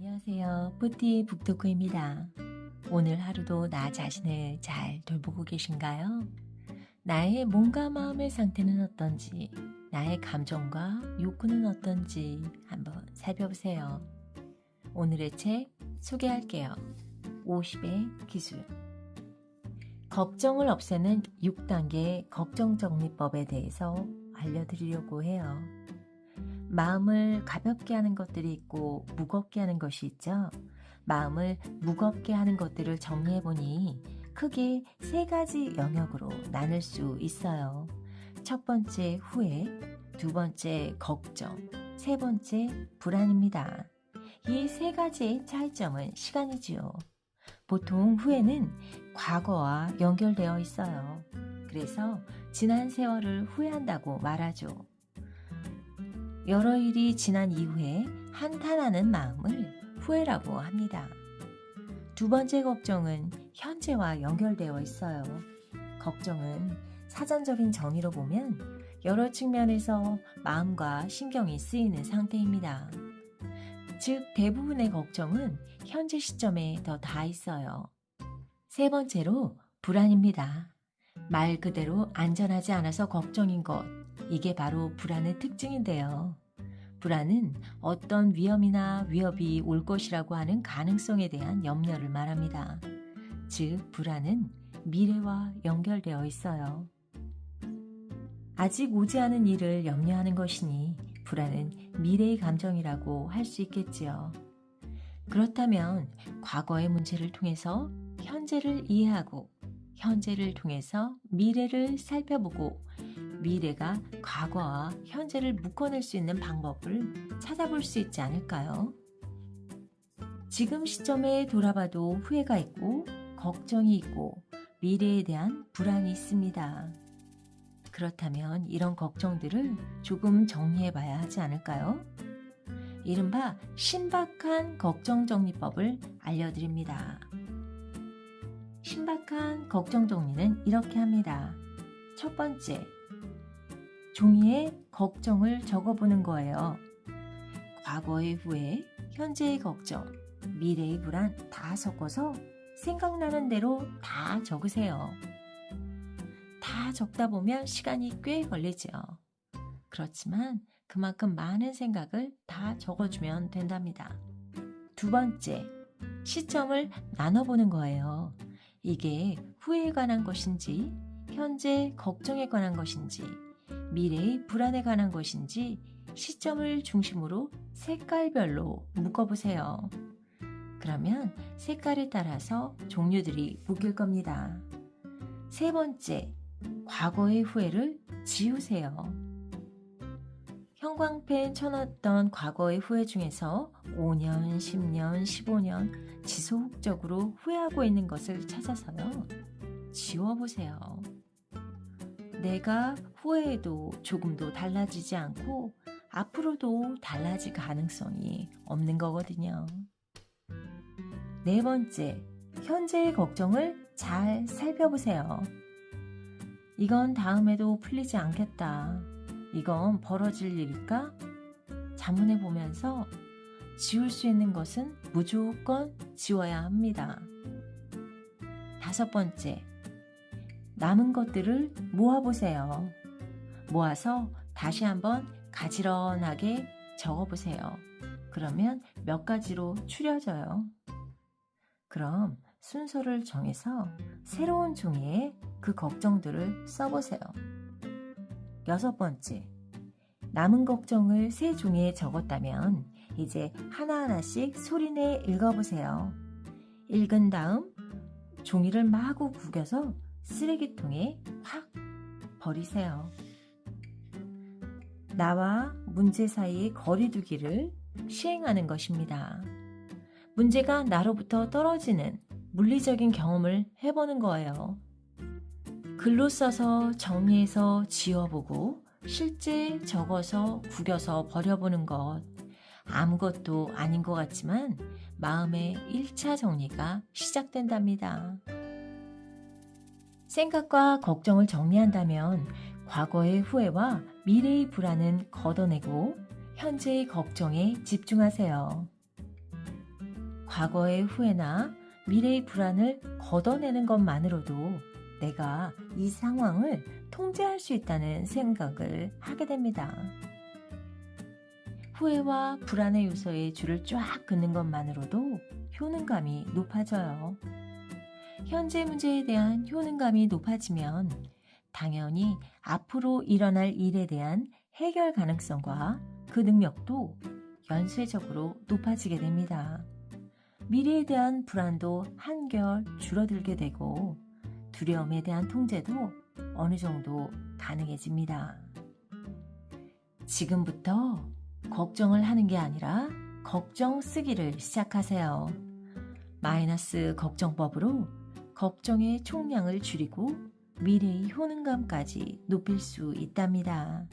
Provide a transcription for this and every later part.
안녕하세요. 뿌띠 북토크입니다. 오늘 하루도 나 자신을 잘 돌보고 계신가요? 나의 몸과 마음의 상태는 어떤지, 나의 감정과 욕구는 어떤지 한번 살펴보세요. 오늘의 책 소개할게요. 50의 기술. 걱정을 없애는 6단계 걱정정리법에 대해서 알려드리려고 해요. 마음을 가볍게 하는 것들이 있고 무겁게 하는 것이 있죠. 마음을 무겁게 하는 것들을 정리해보니 크게 3가지 영역으로 나눌 수 있어요. 첫 번째 후회, 두 번째 걱정, 세 번째 불안입니다. 이 3가지의 차이점은 시간이지요. 보통 후회는 과거와 연결되어 있어요. 그래서 지난 세월을 후회한다고 말하죠. 여러 일이 지난 이후에 한탄하는 마음을 후회라고 합니다. 두 번째 걱정은 현재와 연결되어 있어요. 걱정은 사전적인 정의로 보면 여러 측면에서 마음과 신경이 쓰이는 상태입니다. 즉 대부분의 걱정은 현재 시점에 더 닿아 있어요. 세 번째로 불안입니다. 말 그대로 안전하지 않아서 걱정인 것. 이게 바로 불안의 특징인데요. 불안은 어떤 위험이나 위협이 올 것이라고 하는 가능성에 대한 염려를 말합니다. 즉, 불안은 미래와 연결되어 있어요. 아직 오지 않은 일을 염려하는 것이니 불안은 미래의 감정이라고 할 수 있겠지요. 그렇다면 과거의 문제를 통해서 현재를 이해하고 현재를 통해서 미래를 살펴보고 미래가 과거와 현재를 묶어낼 수 있는 방법을 찾아볼 수 있지 않을까요? 지금 시점에 돌아봐도 후회가 있고 걱정이 있고 미래에 대한 불안이 있습니다. 그렇다면 이런 걱정들을 조금 정리해 봐야 하지 않을까요? 이른바 신박한 걱정정리법을 알려드립니다. 신박한 걱정정리는 이렇게 합니다. 첫 번째, 종이에 걱정을 적어보는 거예요. 과거의 후회, 현재의 걱정, 미래의 불안 다 섞어서 생각나는 대로 다 적으세요. 다 적다 보면 시간이 꽤 걸리죠. 그렇지만 그만큼 많은 생각을 다 적어주면 된답니다. 두 번째, 시점을 나눠보는 거예요. 이게 후회에 관한 것인지, 현재 걱정에 관한 것인지, 미래의 불안에 관한 것인지 시점을 중심으로 색깔별로 묶어보세요. 그러면 색깔에 따라서 종류들이 묶일 겁니다. 세 번째, 과거의 후회를 지우세요. 형광펜 쳐놨던 과거의 후회 중에서 5년, 10년, 15년 지속적으로 후회하고 있는 것을 찾아서요. 지워보세요. 내가 후회해도 조금도 달라지지 않고 앞으로도 달라질 가능성이 없는 거거든요. 네 번째, 현재의 걱정을 잘 살펴보세요. 이건 다음에도 풀리지 않겠다. 이건 벌어질 일일까? 자문해 보면서 지울 수 있는 것은 무조건 지워야 합니다. 다섯 번째, 남은 것들을 모아보세요. 모아서 다시 한번 가지런하게 적어보세요. 그러면 몇 가지로 추려져요. 그럼 순서를 정해서 새로운 종이에 그 걱정들을 써보세요. 여섯 번째, 남은 걱정을 새 종이에 적었다면 이제 하나하나씩 소리내 읽어보세요. 읽은 다음 종이를 마구 구겨서 쓰레기통에 확 버리세요. 나와 문제 사이의 거리 두기를 시행하는 것입니다. 문제가 나로부터 떨어지는 물리적인 경험을 해보는 거예요. 글로 써서 정리해서 지워보고 실제 적어서 구겨서 버려보는 것. 아무것도 아닌 것 같지만 마음의 1차 정리가 시작된답니다. 생각과 걱정을 정리한다면 과거의 후회와 미래의 불안은 걷어내고 현재의 걱정에 집중하세요. 과거의 후회나 미래의 불안을 걷어내는 것만으로도 내가 이 상황을 통제할 수 있다는 생각을 하게 됩니다. 후회와 불안의 요소에 줄을 쫙 긋는 것만으로도 효능감이 높아져요. 현재 문제에 대한 효능감이 높아지면 당연히 앞으로 일어날 일에 대한 해결 가능성과 그 능력도 연쇄적으로 높아지게 됩니다. 미래에 대한 불안도 한결 줄어들게 되고 두려움에 대한 통제도 어느 정도 가능해집니다. 지금부터 걱정을 하는 게 아니라 걱정 쓰기를 시작하세요. 마이너스 걱정법으로 걱정의 총량을 줄이고 미래의 효능감까지 높일 수 있답니다.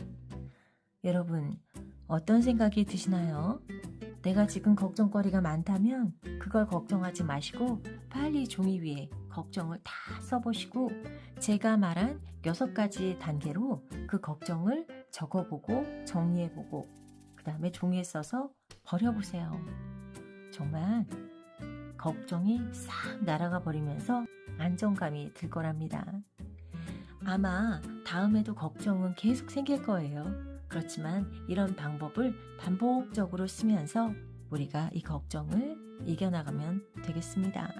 여러분, 어떤 생각이 드시나요? 내가 지금 걱정거리가 많다면 그걸 걱정하지 마시고 빨리 종이 위에 걱정을 다 써보시고 제가 말한 6가지 단계로 그 걱정을 적어보고 정리해보고 그 다음에 종이에 써서 버려보세요. 정말 걱정이 싹 날아가 버리면서 안정감이 들 거랍니다. 아마 다음에도 걱정은 계속 생길 거예요. 그렇지만 이런 방법을 반복적으로 쓰면서 우리가 이 걱정을 이겨나가면 되겠습니다.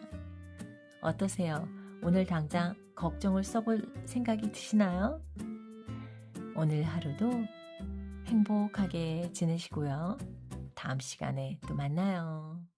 어떠세요? 오늘 당장 걱정을 써볼 생각이 드시나요? 오늘 하루도 행복하게 지내시고요. 다음 시간에 또 만나요.